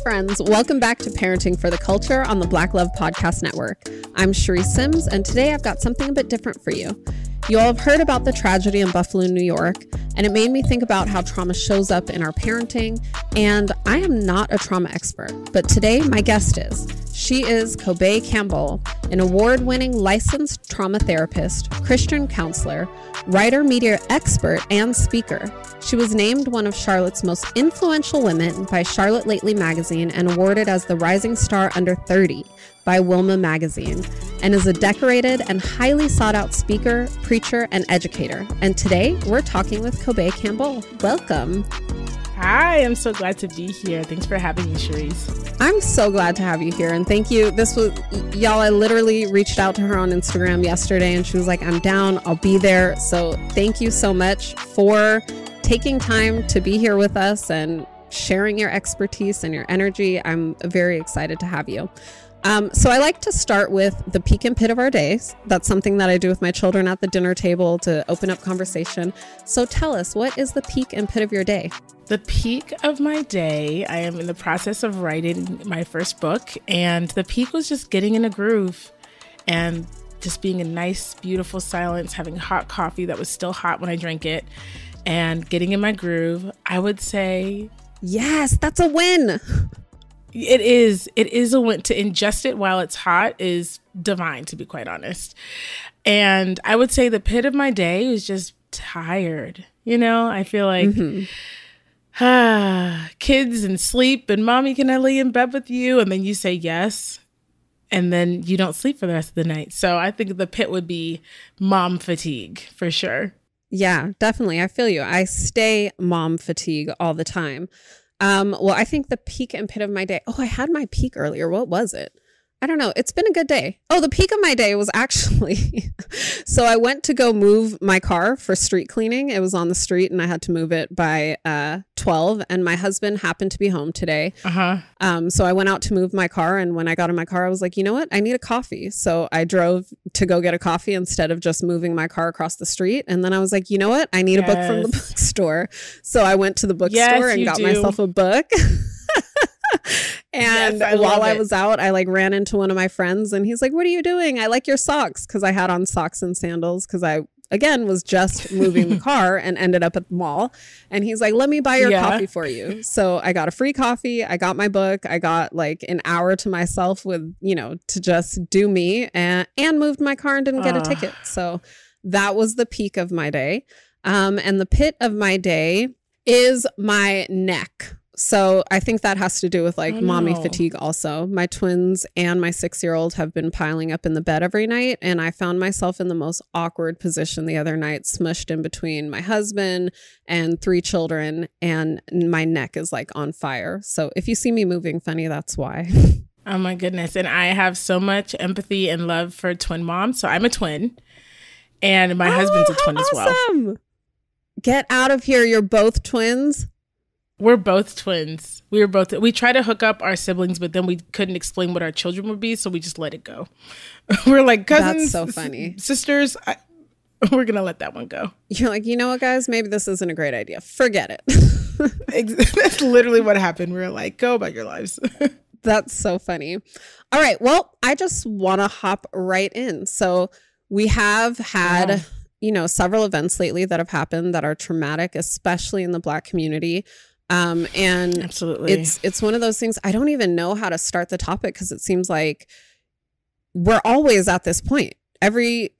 friends. Welcome back to Parenting for the Culture on the Black Love Podcast Network. I'm Charisse Sims, and today I've got something a bit different for you. You all have heard about the tragedy in Buffalo, New York, and it made me think about how trauma shows up in our parenting, and I am not a trauma expert, but today my guest is. She is Campbell, an award-winning licensed trauma therapist, Christian counselor, writer, media expert, and speaker. She was named one of Charlotte's most influential women by Charlotte Lately magazine and awarded as the Rising Star Under 30 by Wilma magazine, and is a decorated and highly sought-out speaker, preacher, and educator. And today, we're talking with Campbell. Welcome. Hi, I'm so glad to be here. Thanks for having me, Charisse. I'm so glad to have you here, and thank you. Y'all, I literally reached out to her on Instagram yesterday, and she was like, I'm down, I'll be there. So thank you so much for taking time to be here with us and sharing your expertise and your energy. I'm very excited to have you. So I like to start with the peak and pit of our days. That's something that I do with my children at the dinner table to open up conversation. So tell us, what is the peak and pit of your day? The peak of my day, I am in the process of writing my first book, and the peak was just getting in a groove and just being in nice, beautiful silence, having hot coffee that was still hot when I drank it, and getting in my groove. I would say, yes, that's a win. It is a win. To ingest it while it's hot is divine, to be quite honest. And I would say the pit of my day is just tired. You know, I feel like kids and sleep and mommy, can I lay in bed with you? And then you say yes. And then you don't sleep for the rest of the night. So I think the pit would be mom fatigue for sure. Yeah, definitely. I feel you. I stay mom fatigue all the time. Well, I think the peak and pit of my day. Oh, I had my peak earlier. What was it? I don't know. It's been a good day. Oh, the peak of my day was actually, so I went to go move my car for street cleaning. It was on the street and I had to move it by 12, and my husband happened to be home today. So I went out to move my car, and when I got in my car, I was like, you know what? I need a coffee. So I drove to go get a coffee instead of just moving my car across the street. And then I was like, you know what? I need a book from the bookstore. So I went to the bookstore and got myself a book. And while I was out, I ran into one of my friends, and he's like, what are you doing? I like your socks, because I had on socks and sandals because I, again, was just moving the car and ended up at the mall. And he's like, let me buy your coffee for you. So I got a free coffee. I got my book. I got an hour to myself with, to just do me, and moved my car and didn't get a ticket. So that was the peak of my day. And the pit of my day is my neck. So I think that has to do with mommy fatigue also. My twins and my 6-year-old have been piling up in the bed every night. And I found myself in the most awkward position the other night, smushed in between my husband and 3 children. And my neck is on fire. So if you see me moving funny, that's why. Oh my goodness. And I have so much empathy and love for twin moms. So I'm a twin, and my husband's a twin as well. Get out of here. You're both twins? We're both twins. We try to hook up our siblings, but then we couldn't explain what our children would be, so we just let it go. We're like cousins. That's so funny. Sisters. We're going to let that one go. You're like, you know what, guys? Maybe this isn't a great idea. Forget it. That's literally what happened. We're like, go about your lives. That's so funny. All right. Well, I just want to hop right in. So we have had, several events lately that have happened that are traumatic, especially in the Black community. And absolutely, it's one of those things. I don't even know how to start the topic, because it seems like we're always at this point. Every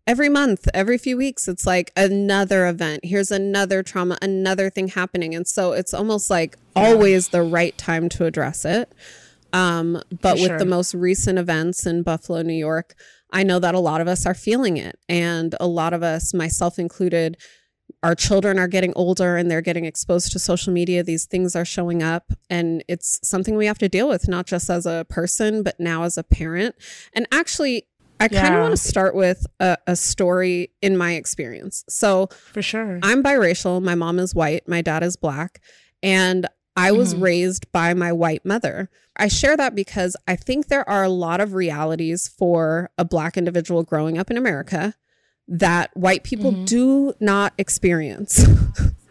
month, every few weeks, it's like another event. Here's another trauma, another thing happening. And so it's almost like always the right time to address it. But with the most recent events in Buffalo, New York, I know that a lot of us are feeling it. And a lot of us, myself included, our children are getting older and they're getting exposed to social media. These things are showing up, and it's something we have to deal with, not just as a person, but now as a parent. And actually, I kind of want to start with a story in my experience. So for sure, I'm biracial. My mom is white. My dad is Black. And I was raised by my white mother. I share that because I think there are a lot of realities for a Black individual growing up in America that white people do not experience.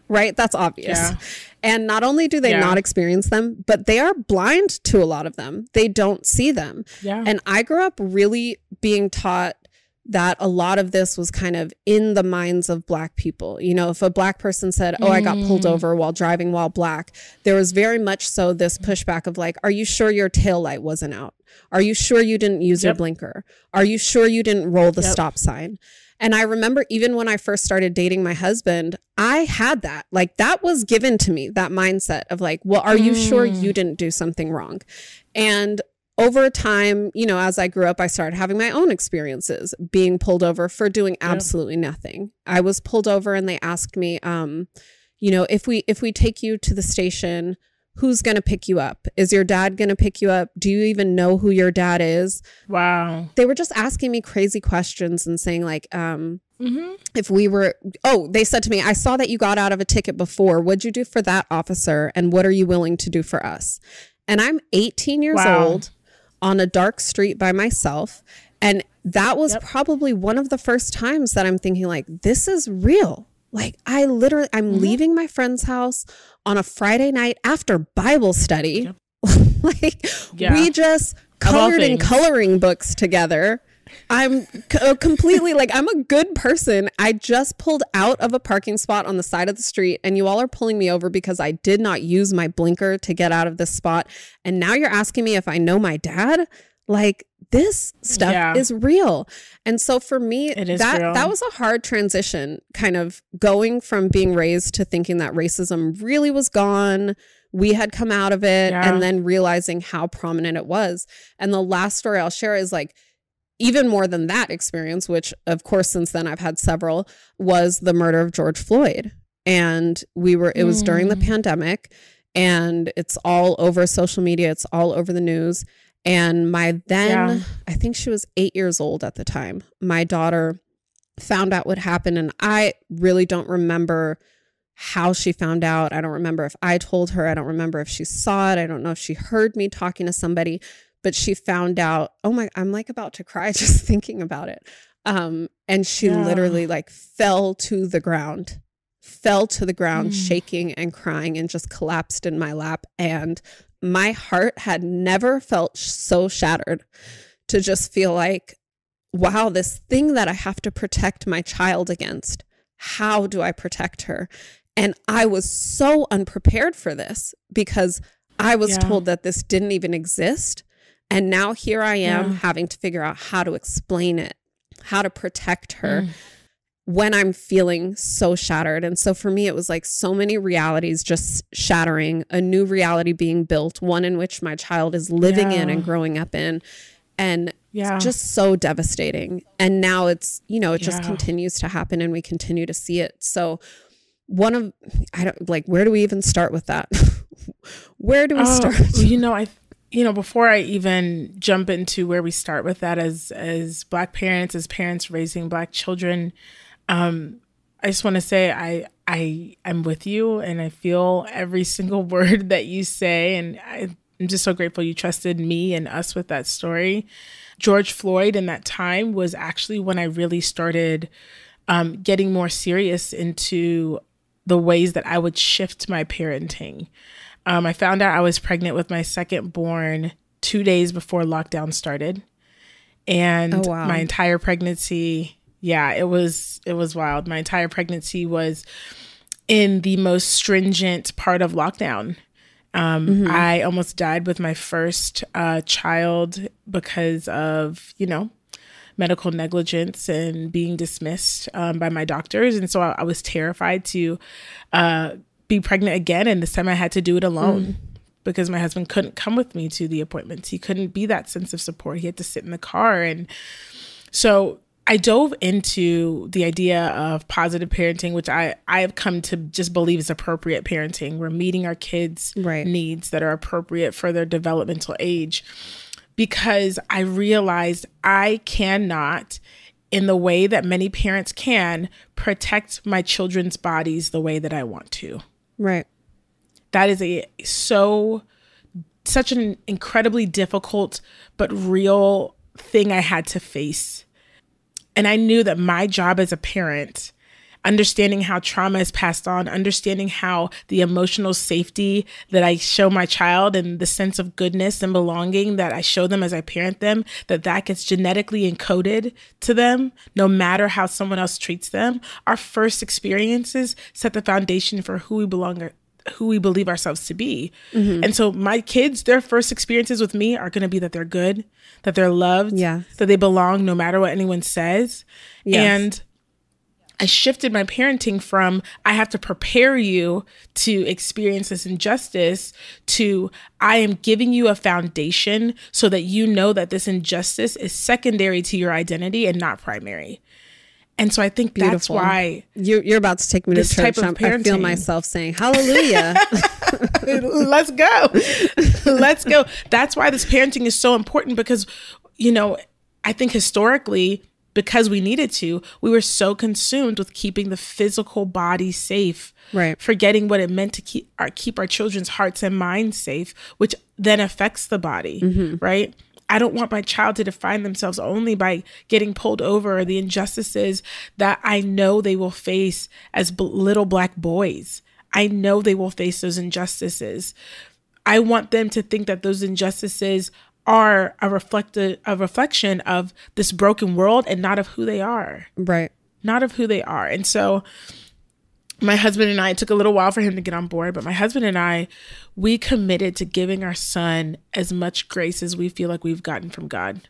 right? That's obvious. Yeah. And not only do they not experience them, but they are blind to a lot of them. They don't see them. Yeah. And I grew up really being taught that a lot of this was kind of in the minds of Black people. You know, if a Black person said, oh, I got pulled over while driving while Black, there was very much so this pushback of like, are you sure your tail light wasn't out? Are you sure you didn't use your blinker? Are you sure you didn't roll the stop sign? And I remember even when I first started dating my husband, I had that. Like, that was given to me, that mindset of like, well, are you sure you didn't do something wrong? And over time, you know, as I grew up, I started having my own experiences being pulled over for doing absolutely nothing. I was pulled over and they asked me, you know, if we take you to the station, who's going to pick you up? Is your dad going to pick you up? Do you even know who your dad is? Wow. They were just asking me crazy questions and saying like, if we were, they said to me, I saw that you got out of a ticket before. What'd you do for that officer? And what are you willing to do for us? And I'm 18 years old on a dark street by myself. And that was probably one of the first times that I'm thinking like, this is real. Like I'm leaving my friend's house on a Friday night after Bible study. We just colored in coloring books together. I'm completely like, I'm a good person. I just pulled out of a parking spot on the side of the street and you all are pulling me over because I did not use my blinker to get out of this spot. And now you're asking me if I know my dad. Like, this stuff is real. And so for me, that was a hard transition, kind of going from being raised to thinking that racism really was gone. We had come out of it and then realizing how prominent it was. And the last story I'll share is like, even more than that experience, which of course, since then I've had several, was the murder of George Floyd. And it was during the pandemic and it's all over social media. It's all over the news. And I think she was 8 years old at the time. My daughter found out what happened and I really don't remember how she found out. I don't remember if I told her. I don't remember if she saw it. I don't know if she heard me talking to somebody. But she found out, I'm like about to cry just thinking about it. And she literally like fell to the ground, shaking and crying and just collapsed in my lap. And my heart had never felt so shattered to just feel like, wow, this thing that I have to protect my child against, how do I protect her? And I was so unprepared for this because I was told that this didn't even exist. And now here I am having to figure out how to explain it, how to protect her when I'm feeling so shattered. And so for me, it was like so many realities just shattering, a new reality being built, one in which my child is living in and growing up in. And just so devastating. And now it's, you know, it just continues to happen and we continue to see it. So where do we even start with that? Where do we start? Before I even jump into where we start with that as Black parents, as parents raising Black children, I just want to say I'm with you and I feel every single word that you say. And I'm just so grateful you trusted me and us with that story. George Floyd in that time was actually when I really started getting more serious into the ways that I would shift my parenting. I found out I was pregnant with my second born 2 days before lockdown started. And my entire pregnancy, it was wild. My entire pregnancy was in the most stringent part of lockdown. I almost died with my first child because of, medical negligence and being dismissed by my doctors. And so I was terrified to be pregnant again. And this time I had to do it alone because my husband couldn't come with me to the appointments. He couldn't be that sense of support. He had to sit in the car. And so I dove into the idea of positive parenting, which I have come to just believe is appropriate parenting. We're meeting our kids' needs that are appropriate for their developmental age, because I realized I cannot, in the way that many parents can, protect my children's bodies the way that I want to. Right. That is such an incredibly difficult but real thing I had to face. And I knew that my job as a parent, understanding how trauma is passed on, understanding how the emotional safety that I show my child and the sense of goodness and belonging that I show them as I parent them, that gets genetically encoded to them, no matter how someone else treats them. Our first experiences set the foundation for who we belong, who we believe ourselves to be. And so my kids, their first experiences with me are going to be that they're good, that they're loved, that they belong no matter what anyone says. And I shifted my parenting from I have to prepare you to experience this injustice to I am giving you a foundation so that you know that this injustice is secondary to your identity and not primary. And so I think that's why you're about to take me to church. I feel myself saying, hallelujah. Let's go. Let's go. That's why this parenting is so important because, you know, I think historically, because we needed to, we were so consumed with keeping the physical body safe, forgetting what it meant to keep our children's hearts and minds safe, which then affects the body, right? I don't want my child to define themselves only by getting pulled over or the injustices that I know they will face as little Black boys. I know they will face those injustices. I want them to think that those injustices are a reflection of this broken world and not of who they are. Right. Not of who they are. And so my husband and I, it took a little while for him to get on board, but my husband and I, we committed to giving our son as much grace as we feel like we've gotten from God.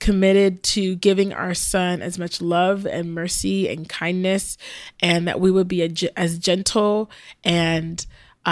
Committed to giving our son as much love and mercy and kindness, and that we would be as gentle and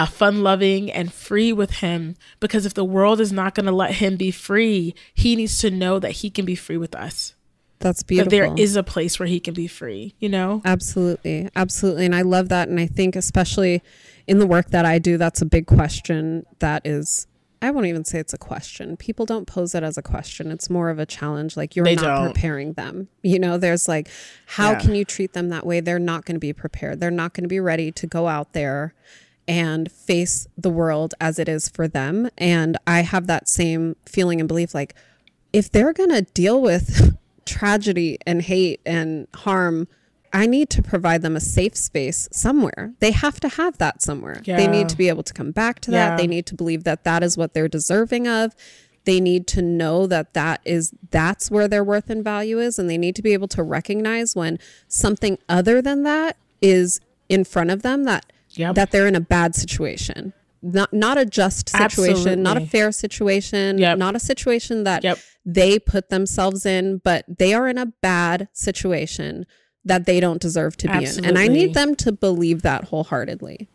fun-loving and free with him, because if the world is not going to let him be free, he needs to know that he can be free with us. That's beautiful. That there is a place where he can be free, you know? Absolutely. Absolutely. And I love that. And I think especially in the work that I do, that's a big question that is, I won't even say it's a question. People don't pose it as a question. It's more of a challenge. Like you're not preparing them. You know, there's like, how can you treat them that way? They're not going to be prepared. They're not going to be ready to go out there and face the world as it is for them. And I have that same feeling and belief, like if they're going to deal with tragedy and hate and harm, I need to provide them a safe space somewhere. They have to have that somewhere. They need to be able to come back to that. They need to believe that that is what they're deserving of. They need to know that that's where their worth and value is. And they need to be able to recognize when something other than that is in front of them, that they're in a bad situation. Not a just situation, not a fair situation, not a situation that they put themselves in, but they are in a bad situation that they don't deserve to be in. And I need them to believe that wholeheartedly.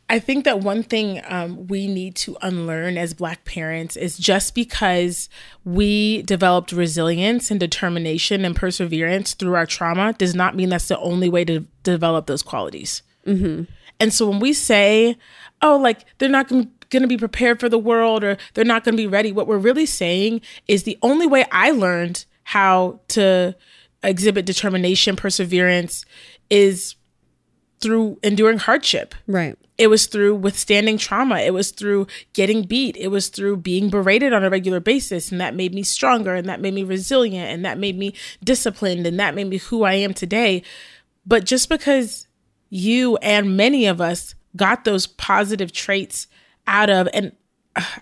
I think that one thing we need to unlearn as Black parents is just because we developed resilience and determination and perseverance through our trauma does not mean that's the only way to develop those qualities. And so when we say, oh, like they're not going to be prepared for the world or they're not going to be ready, what we're really saying is the only way I learned how to exhibit determination, perseverance is through enduring hardship. Right. It was through withstanding trauma. It was through getting beat. It was through being berated on a regular basis. And that made me stronger, and that made me resilient, and that made me disciplined, and that made me who I am today. But just because you and many of us got those positive traits out of, and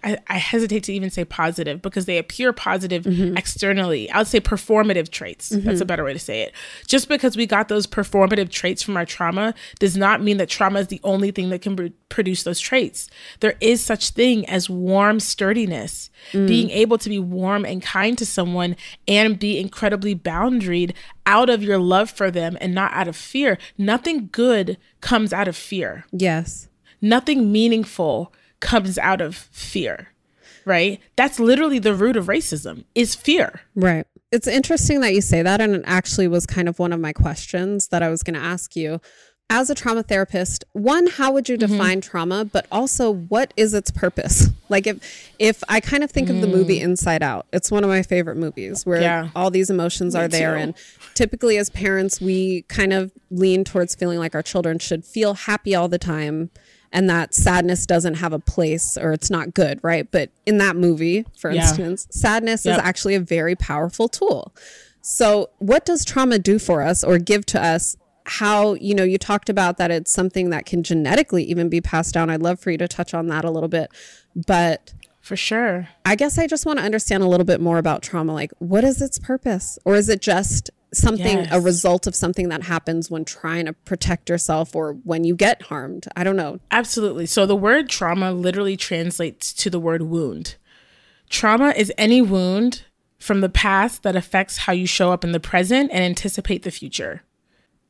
I hesitate to even say positive because they appear positive externally. I would say performative traits. That's a better way to say it. Just because we got those performative traits from our trauma does not mean that trauma is the only thing that can produce those traits. There is such thing as warm sturdiness, being able to be warm and kind to someone and be incredibly boundaried out of your love for them and not out of fear. Nothing good comes out of fear. Yes. Nothing meaningful comes out of fear, right? That's literally the root of racism, is fear. Right. It's interesting that you say that. And it actually was kind of one of my questions that I was going to ask you. As a trauma therapist, one, how would you define trauma? But also, what is its purpose? Like if I kind of think of the movie Inside Out, it's one of my favorite movies where all these emotions are there. And typically as parents, we kind of lean towards feeling like our children should feel happy all the time, and that sadness doesn't have a place or it's not good, right? But in that movie, for instance, sadness is actually a very powerful tool. So what does trauma do for us or give to us how, you talked about that it's something that can genetically even be passed down. I'd love for you to touch on that a little bit. But for sure, I guess I just want to understand a little bit more about trauma. Like, what is its purpose? Or is it just something, a result of something that happens when trying to protect yourself or when you get harmed? I don't know. Absolutely. So the word trauma literally translates to the word wound. Trauma is any wound from the past that affects how you show up in the present and anticipate the future.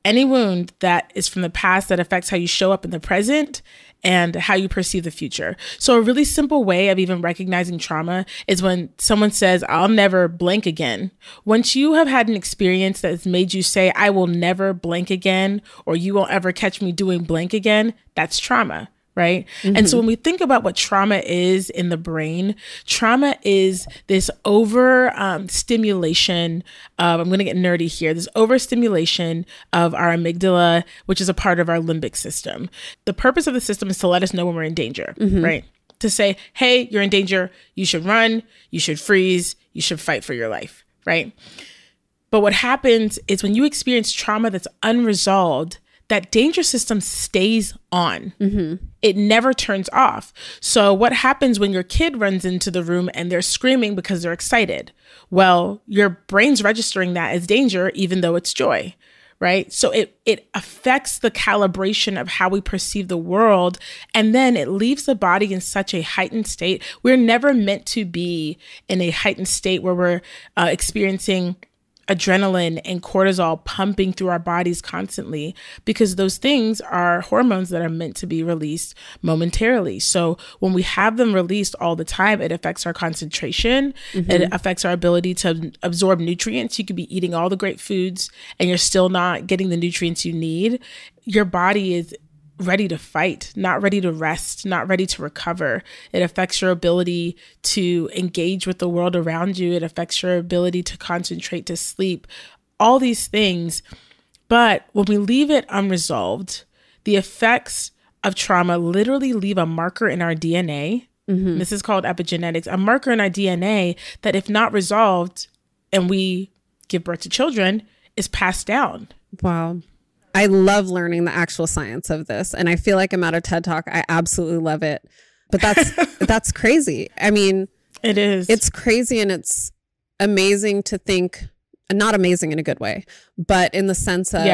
Any wound that is from the past that affects how you show up in the present and how you perceive the future. So a really simple way of even recognizing trauma is when someone says, I'll never blank again. Once you have had an experience that has made you say, I will never blank again, or you won't ever catch me doing blank again, that's trauma. Right. Mm-hmm. And so when we think about what trauma is in the brain, trauma is this stimulation of, I'm going to get nerdy here, this overstimulation of our amygdala, which is a part of our limbic system. The purpose of the system is to let us know when we're in danger, right? To say, hey, you're in danger. You should run. You should freeze. You should fight for your life. Right. But what happens is when you experience trauma that's unresolved, that danger system stays on. It never turns off. So what happens when your kid runs into the room and they're screaming because they're excited? Well, your brain's registering that as danger, even though it's joy, right? So it affects the calibration of how we perceive the world. And then it leaves the body in such a heightened state. We're never meant to be in a heightened state where we're experiencing adrenaline and cortisol pumping through our bodies constantly, because those things are hormones that are meant to be released momentarily. So when we have them released all the time, it affects our concentration. It affects our ability to absorb nutrients. You could be eating all the great foods and you're still not getting the nutrients you need. Your body is ready to fight, not ready to rest, not ready to recover. It affects your ability to engage with the world around you. It affects your ability to concentrate, to sleep, all these things. But when we leave it unresolved, the effects of trauma literally leave a marker in our DNA. This is called epigenetics, a marker in our DNA that, if not resolved and we give birth to children, is passed down. Wow. I love learning the actual science of this. And I feel like I'm at a TED Talk. I absolutely love it. But that's crazy. I mean, it is. It's crazy, and it's amazing to think, not amazing in a good way, but in the sense of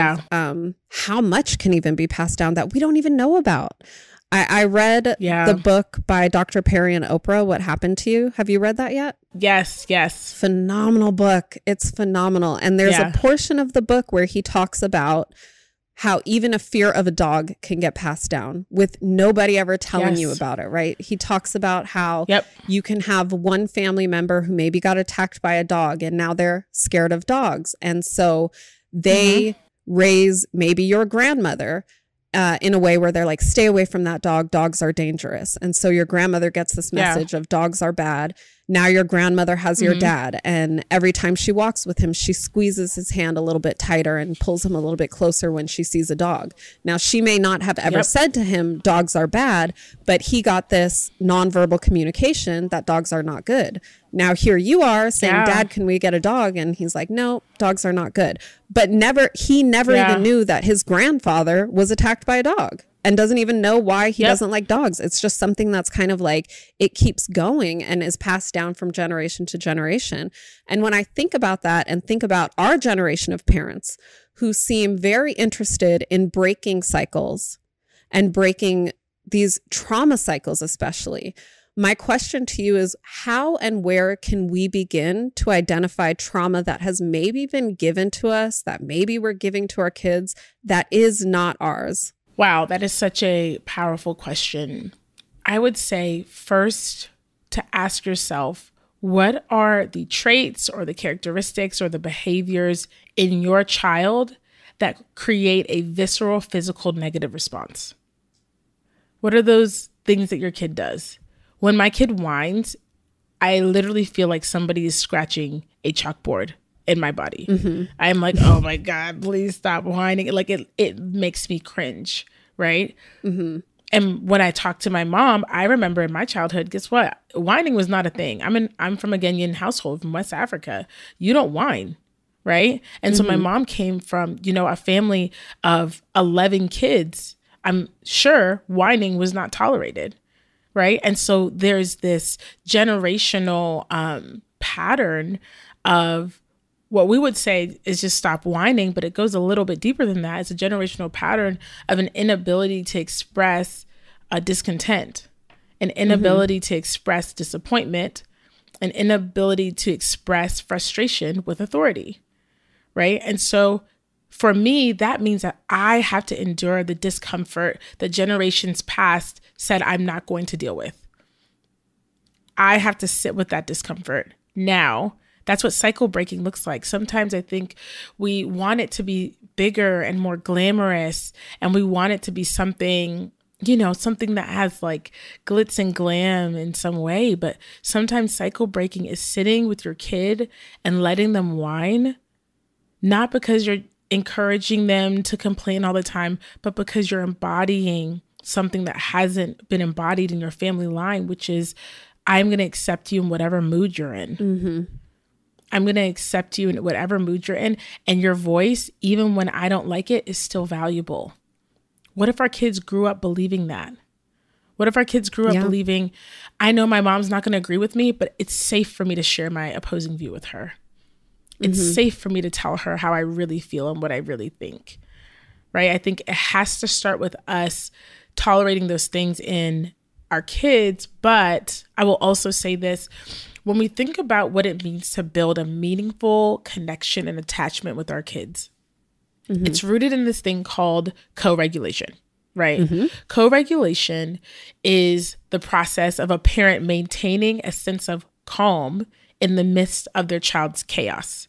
how much can even be passed down that we don't even know about. I read the book by Dr. Perry and Oprah, What Happened to You. Have you read that yet? Yes. Phenomenal book. It's phenomenal. And there's a portion of the book where he talks about how even a fear of a dog can get passed down with nobody ever telling you about it, right? He talks about how you can have one family member who maybe got attacked by a dog and now they're scared of dogs. And so they raise maybe your grandmother in a way where they're like, stay away from that dog. Dogs are dangerous. And so your grandmother gets this message of dogs are bad. Now your grandmother has your dad. And every time she walks with him, she squeezes his hand a little bit tighter and pulls him a little bit closer when she sees a dog. Now, she may not have ever said to him, dogs are bad, but he got this nonverbal communication that dogs are not good. Now, here you are saying, Dad, can we get a dog? And he's like, no, dogs are not good. But he never even knew that his grandfather was attacked by a dog and doesn't even know why he doesn't like dogs. It's just something that's kind of like, it keeps going and is passed down from generation to generation. And when I think about that and think about our generation of parents who seem very interested in breaking cycles and breaking these trauma cycles, especially, my question to you is, how and where can we begin to identify trauma that has maybe been given to us, that maybe we're giving to our kids, that is not ours? Wow, that is such a powerful question. I would say first to ask yourself, what are the traits or the characteristics or the behaviors in your child that create a visceral, physical, negative response? What are those things that your kid does? When my kid whines, I literally feel like somebody is scratching a chalkboard in my body. I'm like, oh my God, please stop whining. Like it makes me cringe, right? And when I talk to my mom, I remember in my childhood, guess what? Whining was not a thing. I'm from a Ghanaian household from West Africa. You don't whine, right? And so my mom came from, a family of 11 kids. I'm sure whining was not tolerated, right? And so there's this generational pattern of what we would say is just stop whining, but it goes a little bit deeper than that. It's a generational pattern of an inability to express discontent, an inability to express disappointment, an inability to express frustration with authority, right? And so for me, that means that I have to endure the discomfort that generations past said I'm not going to deal with. I have to sit with that discomfort now. That's what cycle breaking looks like. Sometimes I think we want it to be bigger and more glamorous, and we want it to be something, something that has like glitz and glam in some way. But sometimes cycle breaking is sitting with your kid and letting them whine, not because you're encouraging them to complain all the time, but because you're embodying something that hasn't been embodied in your family line, which is, I'm going to accept you in whatever mood you're in. I'm going to accept you in whatever mood you're in. And your voice, even when I don't like it, is still valuable. What if our kids grew up believing that? What if our kids grew up believing, I know my mom's not going to agree with me, but it's safe for me to share my opposing view with her. It's safe for me to tell her how I really feel and what I really think, right? I think it has to start with us tolerating those things in our kids. But I will also say this, when we think about what it means to build a meaningful connection and attachment with our kids, it's rooted in this thing called co-regulation, right? Co-regulation is the process of a parent maintaining a sense of calm in the midst of their child's chaos.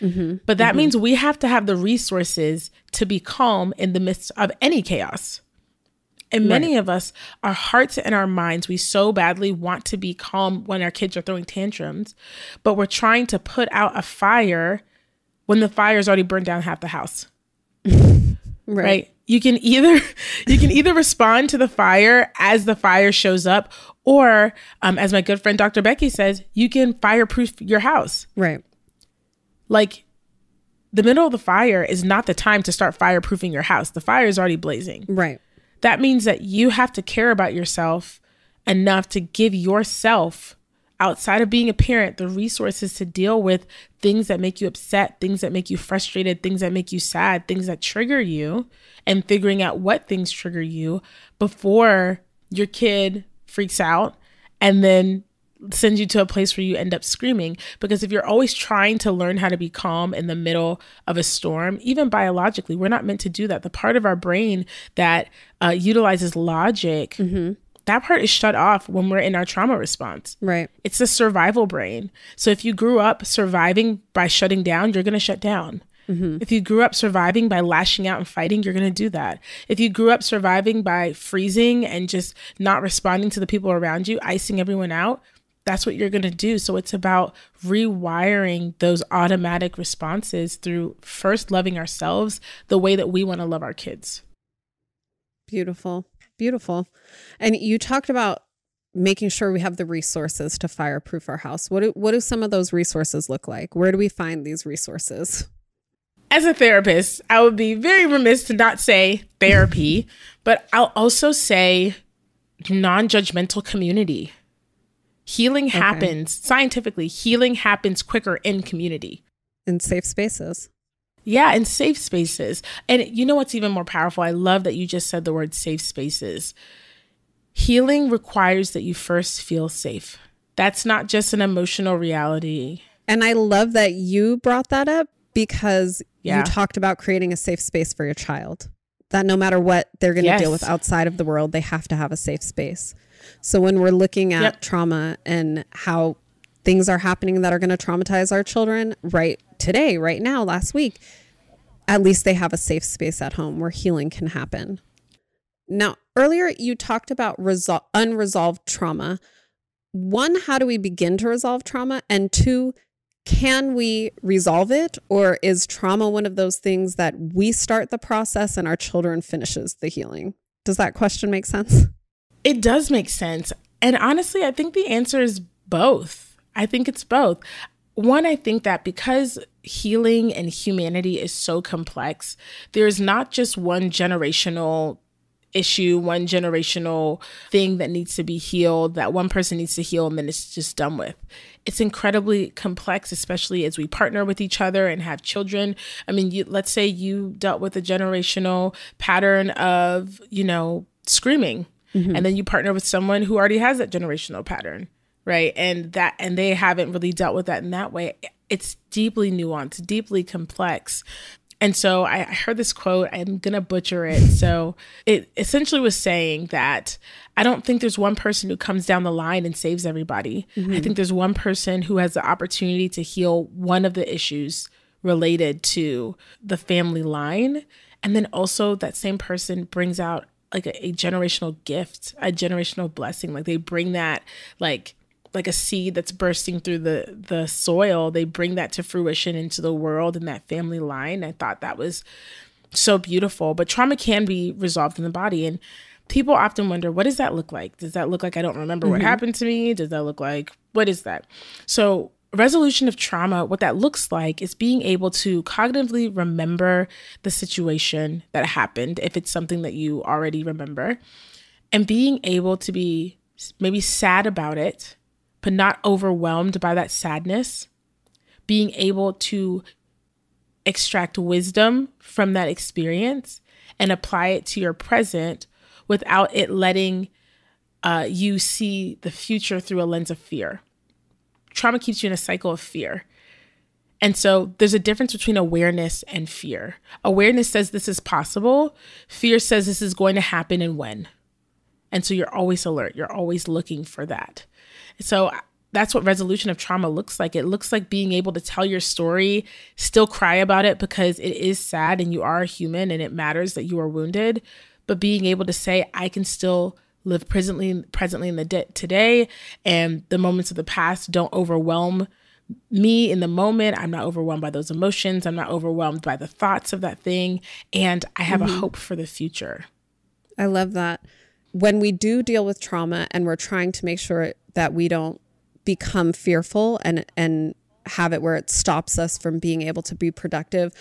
But that means we have to have the resources to be calm in the midst of any chaos. And many of us, our hearts and our minds, we so badly want to be calm when our kids are throwing tantrums, but we're trying to put out a fire when the fire's already burned down half the house. Right? You can either respond to the fire as the fire shows up, or as my good friend Dr. Becky says, you can fireproof your house. Right. Like, the middle of the fire is not the time to start fireproofing your house. The fire is already blazing. Right. That means that you have to care about yourself enough to give yourself, outside of being a parent, the resources to deal with things that make you upset, things that make you frustrated, things that make you sad, things that trigger you, and figuring out what things trigger you before your kid freaks out and then sends you to a place where you end up screaming. Because if you're always trying to learn how to be calm in the middle of a storm, even biologically, we're not meant to do that. The part of our brain that utilizes logic, that part is shut off when we're in our trauma response. Right. It's the survival brain. So if you grew up surviving by shutting down, you're going to shut down. If you grew up surviving by lashing out and fighting, you're going to do that. If you grew up surviving by freezing and just not responding to the people around you, icing everyone out, that's what you're going to do. So it's about rewiring those automatic responses through first loving ourselves the way that we want to love our kids. Beautiful. Beautiful. And you talked about making sure we have the resources to fireproof our house. What do some of those resources look like? Where do we find these resources? As a therapist, I would be very remiss to not say therapy, but I'll also say non-judgmental community. Healing happens, scientifically, healing happens quicker in community. In safe spaces. Yeah, in safe spaces. And you know what's even more powerful? I love that you just said the word safe spaces. Healing requires that you first feel safe. That's not just an emotional reality. And I love that you brought that up because you talked about creating a safe space for your child. That no matter what they're going to deal with outside of the world, they have to have a safe space. So when we're looking at trauma and how things are happening that are going to traumatize our children right today, right now, last week, at least they have a safe space at home where healing can happen. Now, earlier you talked about unresolved trauma. One, how do we begin to resolve trauma? And two, can we resolve it? Or is trauma one of those things that we start the process and our children finishes the healing? Does that question make sense? It does make sense. And honestly, I think the answer is both. I think it's both. one, I think that because healing and humanity is so complex, there's not just one generational issue, one generational thing that needs to be healed, that one person needs to heal and then it's just done with. It's incredibly complex, especially as we partner with each other and have children. I mean, let's say you dealt with a generational pattern of, screaming, and then you partner with someone who already has that generational pattern, right? And they haven't really dealt with that in that way. It's deeply nuanced, deeply complex. And so I heard this quote, I'm going to butcher it. So it essentially was saying that I don't think there's one person who comes down the line and saves everybody. I think there's one person who has the opportunity to heal one of the issues related to the family line. And then also that same person brings out like a generational gift, a generational blessing. Like they bring that like a seed that's bursting through the soil. They bring that to fruition into the world in that family line. I thought that was so beautiful. But trauma can be resolved in the body. And people often wonder, what does that look like? Does that look like I don't remember what happened to me? Does that look like, what is that? So resolution of trauma, what that looks like is being able to cognitively remember the situation that happened, if it's something that you already remember, and being able to be maybe sad about it, but not overwhelmed by that sadness, being able to extract wisdom from that experience and apply it to your present without it letting you see the future through a lens of fear. Trauma keeps you in a cycle of fear. And so there's a difference between awareness and fear. Awareness says this is possible. Fear says this is going to happen and when. And so you're always alert. You're always looking for that. So that's what resolution of trauma looks like. It looks like being able to tell your story, still cry about it because it is sad and you are a human and it matters that you are wounded, but being able to say, I can still live presently in the today, and the moments of the past don't overwhelm me in the moment. I'm not overwhelmed by those emotions. I'm not overwhelmed by the thoughts of that thing. And I have a hope for the future. I love that. When we do deal with trauma and we're trying to make sure that we don't become fearful and have it where it stops us from being able to be productive,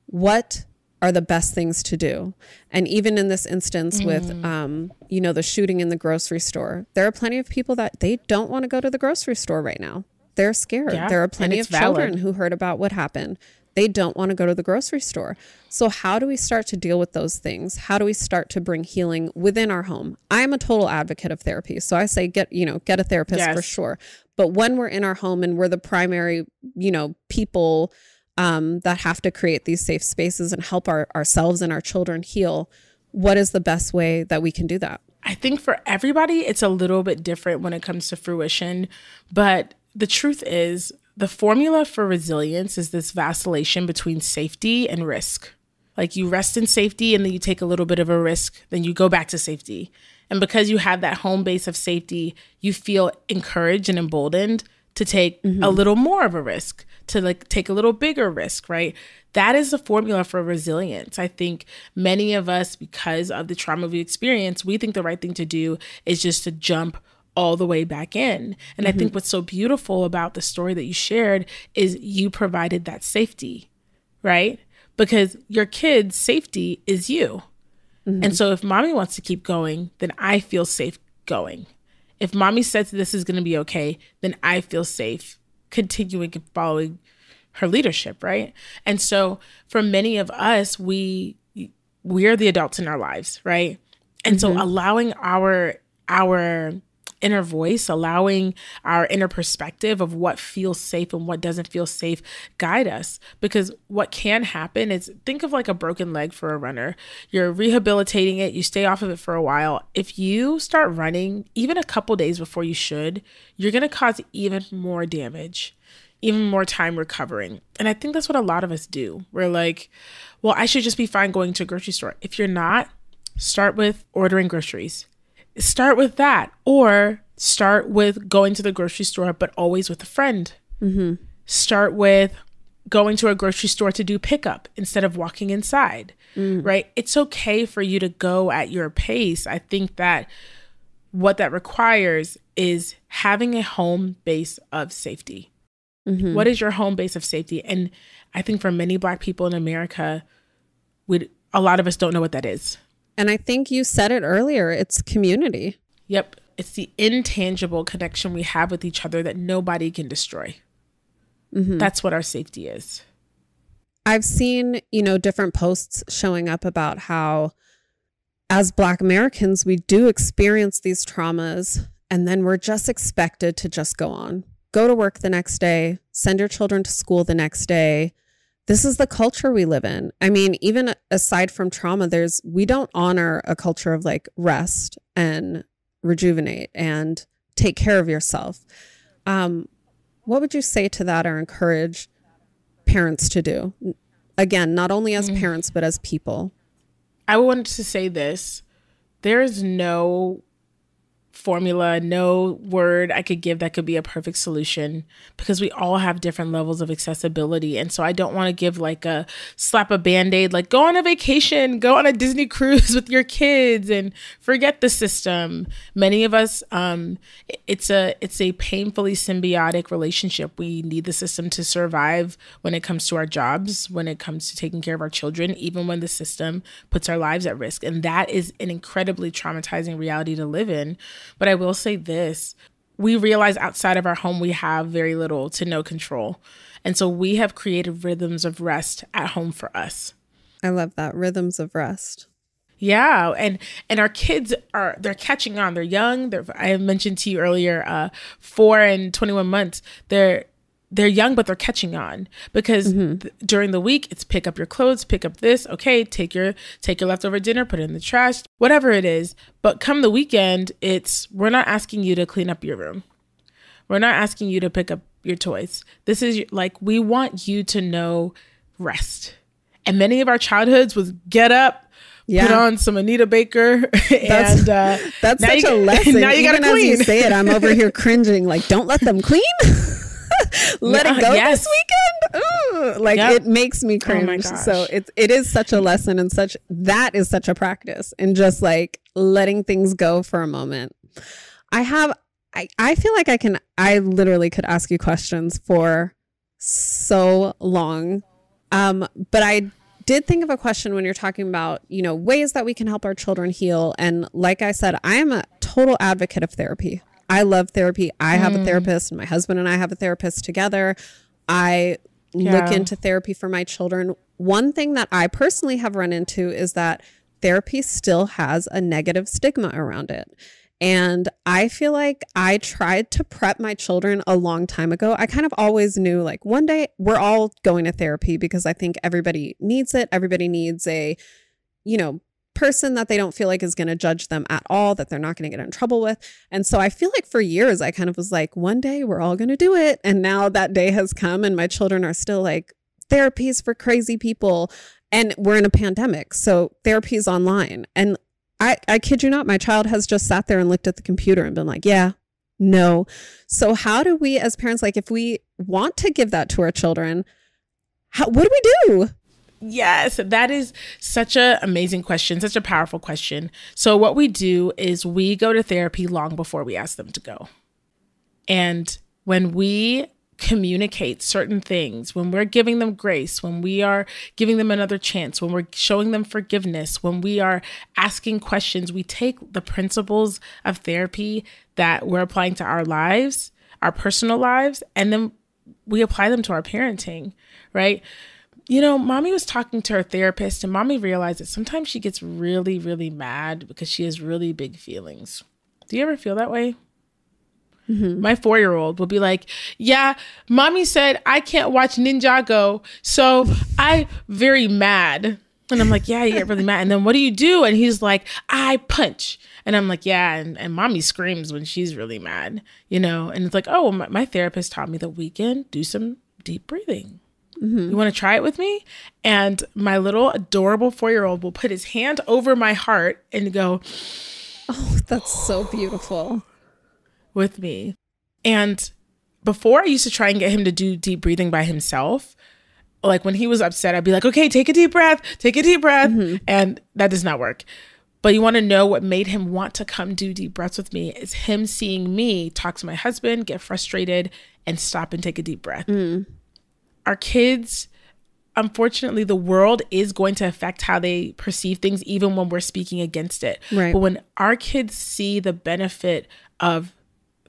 what are the best things to do? And even in this instance with, the shooting in the grocery store, there are plenty of people that they don't want to go to the grocery store right now. They're scared. Yeah, there are plenty of children who heard about what happened. They don't want to go to the grocery store. So how do we start to deal with those things? How do we start to bring healing within our home? I'm a total advocate of therapy. So I say get a therapist for sure. But when we're in our home and we're the primary, people that have to create these safe spaces and help ourselves and our children heal, what is the best way that we can do that? I think for everybody, it's a little bit different when it comes to fruition. But the truth is, the formula for resilience is this vacillation between safety and risk. Like you rest in safety and then you take a little bit of a risk, then you go back to safety. And because you have that home base of safety, you feel encouraged and emboldened to take a little more of a risk, to take a little bigger risk, right? That is the formula for resilience. I think many of us, because of the trauma we experience, we think the right thing to do is just to jump all the way back in. And I think what's so beautiful about the story that you shared is you provided that safety, right? Because your kid's safety is you. And so if mommy wants to keep going, then I feel safe going. If mommy says this is going to be okay, then I feel safe continuing and following her leadership, right? And so for many of us, we're the adults in our lives, right? And so allowing our inner voice, allowing our inner perspective of what feels safe and what doesn't feel safe guide us. Because what can happen is, think of like a broken leg for a runner. You're rehabilitating it. You stay off of it for a while. If you start running even a couple days before you should, you're going to cause even more damage, even more time recovering. And I think that's what a lot of us do. We're like, well, I should just be fine going to a grocery store. If you're not, start with ordering groceries. Start with that, or start with going to the grocery store, but always with a friend. Start with going to a grocery store to do pickup instead of walking inside, right? It's okay for you to go at your pace. I think that what that requires is having a home base of safety. What is your home base of safety? And I think for many Black people in America, a lot of us don't know what that is. And I think you said it earlier, it's community. Yep. It's the intangible connection we have with each other that nobody can destroy. That's what our safety is. I've seen, different posts showing up about how as Black Americans, we do experience these traumas and then we're just expected to just go to work the next day, send your children to school the next day. This is the culture we live in. I mean, even aside from trauma, we don't honor a culture of like rest and rejuvenate and take care of yourself. What would you say to that or encourage parents to do? Again, not only as parents, but as people. I wanted to say this. There is no formula, no word I could give that could be a perfect solution because we all have different levels of accessibility. And so I don't want to give like slap a Band-Aid, like go on a vacation, go on a Disney cruise with your kids and forget the system. Many of us, it's a painfully symbiotic relationship. We need the system to survive when it comes to our jobs, when it comes to taking care of our children, even when the system puts our lives at risk. And that is an incredibly traumatizing reality to live in. But I will say this, we realize outside of our home, we have very little to no control. And so we have created rhythms of rest at home for us. I love that. Rhythms of rest. Yeah. And our kids they're catching on. They're young. I mentioned to you earlier, 4 and 21 months. They're young, but they're catching on because during the week, it's pick up your clothes, pick up this. Okay, take your leftover dinner, put it in the trash, whatever it is. But come the weekend, we're not asking you to clean up your room. We're not asking you to pick up your toys. This is like, we want you to know rest. And many of our childhoods was get up, put on some Anita Baker. That's such a lesson. Now you got to clean. As you say it, I'm over here cringing. Like, don't let them clean. Let it go this weekend. Ooh, like it makes me cringe. Oh so it is such a lesson and that is such a practice and just like letting things go for a moment. I feel like I literally could ask you questions for so long. But I did think of a question when you're talking about, ways that we can help our children heal. And like I said, I am a total advocate of therapy. I love therapy. I have a therapist and my husband and I have a therapist together. I look into therapy for my children. One thing that I personally have run into is that therapy still has a negative stigma around it. And I feel like I tried to prep my children a long time ago. I kind of always knew like one day we're all going to therapy because I think everybody needs it. Everybody needs a, person that they don't feel like is going to judge them at all, that they're not going to get in trouble with. And so I feel like for years, I kind of was like, one day we're all going to do it. And now that day has come and my children are still like, therapy's for crazy people. And we're in a pandemic. So therapy's online. And I kid you not, my child has just sat there and looked at the computer and been like, yeah, no. So how do we as parents, like if we want to give that to our children, what do we do? Yes, that is such an amazing question, such a powerful question. So what we do is we go to therapy long before we ask them to go. And when we communicate certain things, when we're giving them grace, when we are giving them another chance, when we're showing them forgiveness, when we are asking questions, we take the principles of therapy that we're applying to our lives, our personal lives, and then we apply them to our parenting, right? Mommy was talking to her therapist and mommy realized that sometimes she gets really, really mad because she has really big feelings. Do you ever feel that way? My 4-year-old will be like, yeah, mommy said I can't watch Ninjago, so I'm very mad. And I'm like, yeah, you get really mad. And then what do you do? And he's like, I punch. And I'm like, yeah. And mommy screams when she's really mad, And it's like, oh, my therapist taught me that we can do some deep breathing. You want to try it with me? And my little adorable 4-year-old will put his hand over my heart and go, oh, that's so beautiful. With me. And before I used to try and get him to do deep breathing by himself. Like when he was upset, I'd be like, okay, take a deep breath. And that does not work. But you want to know what made him want to come do deep breaths with me is him seeing me talk to my husband, get frustrated, and stop and take a deep breath. Our kids, unfortunately, the world is going to affect how they perceive things, even when we're speaking against it. Right. But when our kids see the benefit of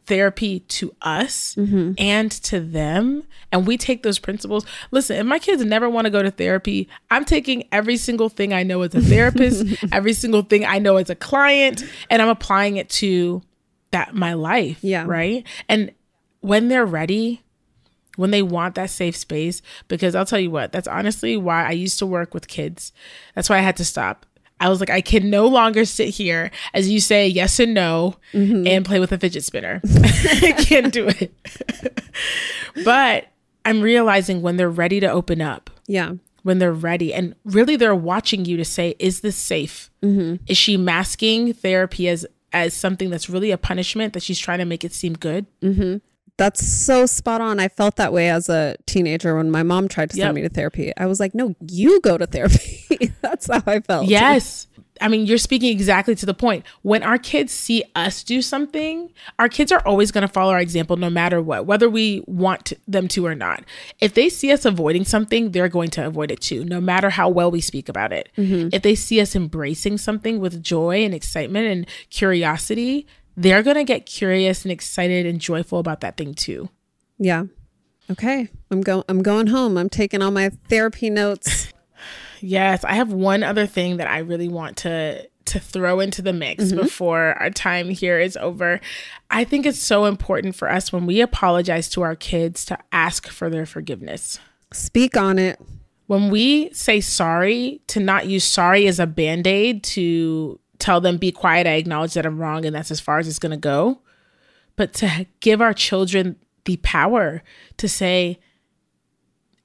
therapy to us and to them, and we take those principles. Listen, if my kids never want to go to therapy, I'm taking every single thing I know as a therapist, every single thing I know as a client, and I'm applying it to my life. Yeah. Right. And when they're ready, when they want that safe space, because I'll tell you what, that's honestly why I used to work with kids. That's why I had to stop. I was like, I can no longer sit here, as you say, yes and no, and play with a fidget spinner. I can't do it. But I'm realizing when they're ready to open up. Yeah. When they're ready. And really, they're watching you to say, is this safe? Is she masking therapy as something that's really a punishment, that she's trying to make it seem good? That's so spot on. I felt that way as a teenager when my mom tried to send me to therapy. I was like, no, you go to therapy. That's how I felt. Yes. I mean, you're speaking exactly to the point. When our kids see us do something, our kids are always going to follow our example no matter what, whether we want them to or not. If they see us avoiding something, they're going to avoid it too, no matter how well we speak about it. If they see us embracing something with joy and excitement and curiosity, they're going to get curious and excited and joyful about that thing too. Yeah. Okay. I'm going home. I'm taking all my therapy notes. Yes. I have one other thing that I really want to throw into the mix before our time here is over. I think it's so important for us when we apologize to our kids to ask for their forgiveness. Speak on it. When we say sorry, to not use sorry as a Band-Aid to tell them, be quiet, I acknowledge that I'm wrong, and that's as far as it's going to go. But to give our children the power to say,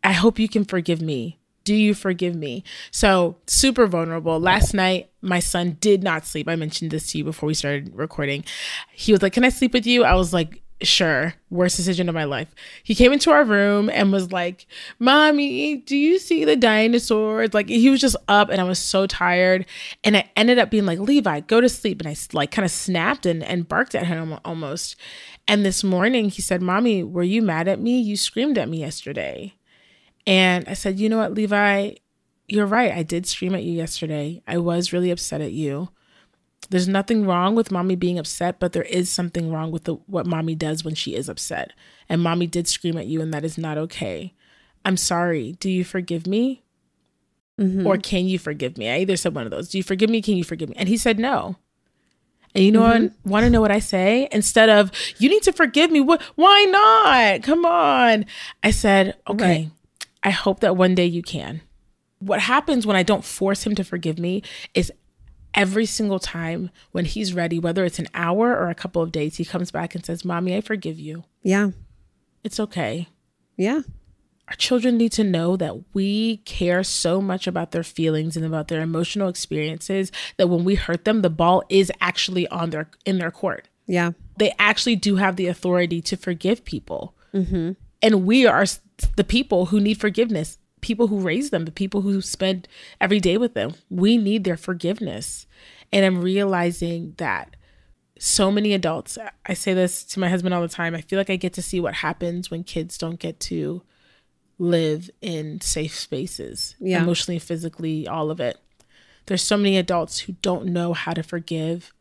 I hope you can forgive me. Do you forgive me? So super vulnerable. Last night, my son did not sleep. I mentioned this to you before we started recording. He was like, can I sleep with you? I was like, sure. Worst decision of my life. He came into our room and was like, Mommy, do you see the dinosaurs? Like, he was just up and I was so tired. And I ended up being like, Levi, go to sleep. And I like kind of snapped and barked at him almost. And this morning he said, Mommy, were you mad at me? You screamed at me yesterday. And I said, you know what, Levi, you're right. I did scream at you yesterday. I was really upset at you. There's nothing wrong with Mommy being upset, but there is something wrong with what Mommy does when she is upset. And Mommy did scream at you, and that is not okay. I'm sorry. Do you forgive me? Or can you forgive me? I either said one of those. Do you forgive me? Can you forgive me? And he said no. And you know what? Want to know what I say? Instead of, you need to forgive me. Why not? Come on. I said, okay, right. I hope that one day you can. What happens when I don't force him to forgive me is every single time when he's ready, whether it's an hour or a couple of days, he comes back and says, Mommy, I forgive you. Yeah. It's okay. Yeah. Our children need to know that we care so much about their feelings and about their emotional experiences that when we hurt them, the ball is actually in their court. Yeah. They actually do have the authority to forgive people. And we are the people who need forgiveness. People who raise them, the people who spend every day with them. We need their forgiveness. And I'm realizing that so many adults, I say this to my husband all the time, I feel like I get to see what happens when kids don't get to live in safe spaces, emotionally, physically, all of it. There's so many adults who don't know how to forgive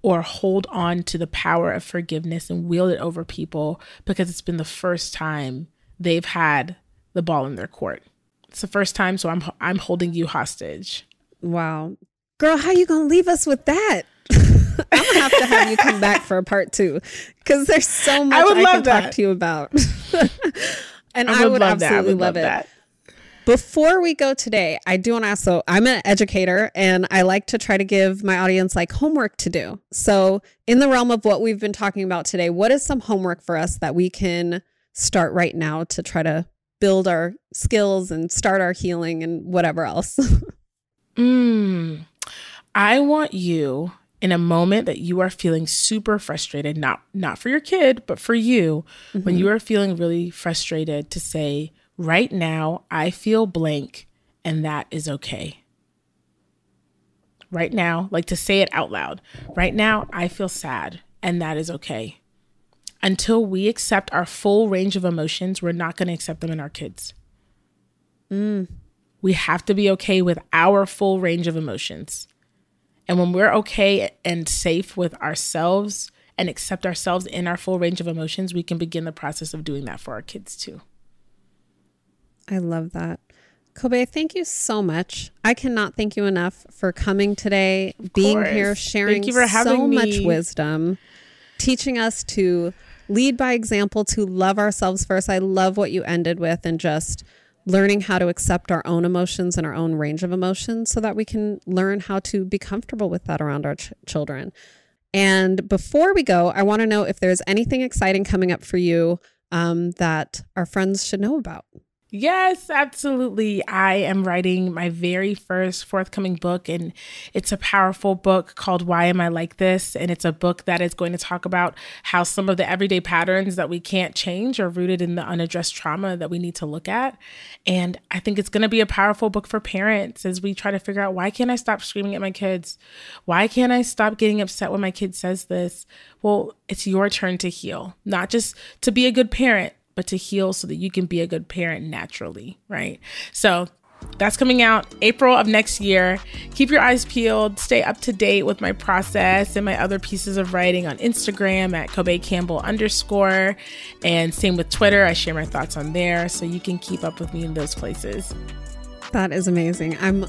or hold on to the power of forgiveness and wield it over people because it's been the first time they've had the ball in their court. It's the first time, so I'm holding you hostage. Wow. Girl, how you going to leave us with that? I'm going to have you come back for a part 2 because there's so much I can talk to you about. And I would absolutely love it. That. Before we go today, I do want to ask, so I'm an educator and I like to try to give my audience like homework to do. So in the realm of what we've been talking about today, what is some homework for us that we can start right now to try to build our skills and start our healing and whatever else? I want you, in a moment that you are feeling super frustrated, not for your kid, but for you, when you are feeling really frustrated, to say, right now, I feel blank, and that is okay. right now, like to say it out loud. Right now, I feel sad, and that is okay. Until we accept our full range of emotions, we're not going to accept them in our kids. We have to be okay with our full range of emotions. And when we're okay and safe with ourselves and accept ourselves in our full range of emotions, we can begin the process of doing that for our kids too. I love that. Kobe, thank you so much. I cannot thank you enough for coming today, being here, sharing so much wisdom, teaching us to lead by example, to love ourselves first. I love what you ended with, and just learning how to accept our own emotions and our own range of emotions so that we can learn how to be comfortable with that around our children. And before we go, I want to know if there's anything exciting coming up for you that our friends should know about. Yes, absolutely. I am writing my very first forthcoming book, and it's a powerful book called Why Am I Like This? And it's a book that is going to talk about how some of the everyday patterns that we can't change are rooted in the unaddressed trauma that we need to look at. And I think it's going to be a powerful book for parents as we try to figure out, why can't I stop screaming at my kids? Why can't I stop getting upset when my kid says this? Well, it's your turn to heal, not just to be a good parent, but to heal so that you can be a good parent naturally, right? So that's coming out April of next year. Keep your eyes peeled. Stay up to date with my process and my other pieces of writing on Instagram at @KobeCampbell_. And same with Twitter. I share my thoughts on there, so you can keep up with me in those places. That is amazing. I'm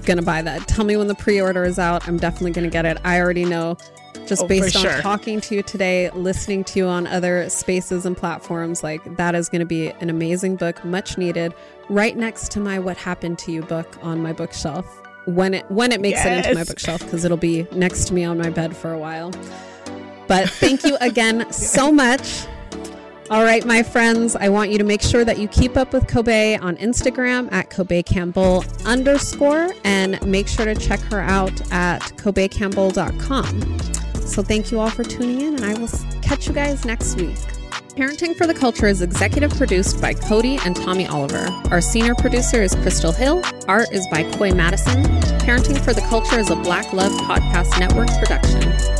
gonna buy that. Tell me when the pre-order is out. I'm definitely gonna get it. I already know, just based on talking to you today, listening to you on other spaces and platforms, like that is going to be an amazing book, much needed, right next to my What Happened to You book on my bookshelf when it makes it into my bookshelf, because it'll be next to me on my bed for a while. But thank you again so much. All right, my friends, I want you to make sure that you keep up with Kobe on Instagram at @KobeCampbell_, and make sure to check her out at KobeCampbell.com. So thank you all for tuning in, and I will catch you guys next week. Parenting for the Culture is executive produced by Cody and Tommy Oliver. Our senior producer is Crystal Hill. Art is by Coy Madison. Parenting for the Culture is a Black Love Podcast Network production.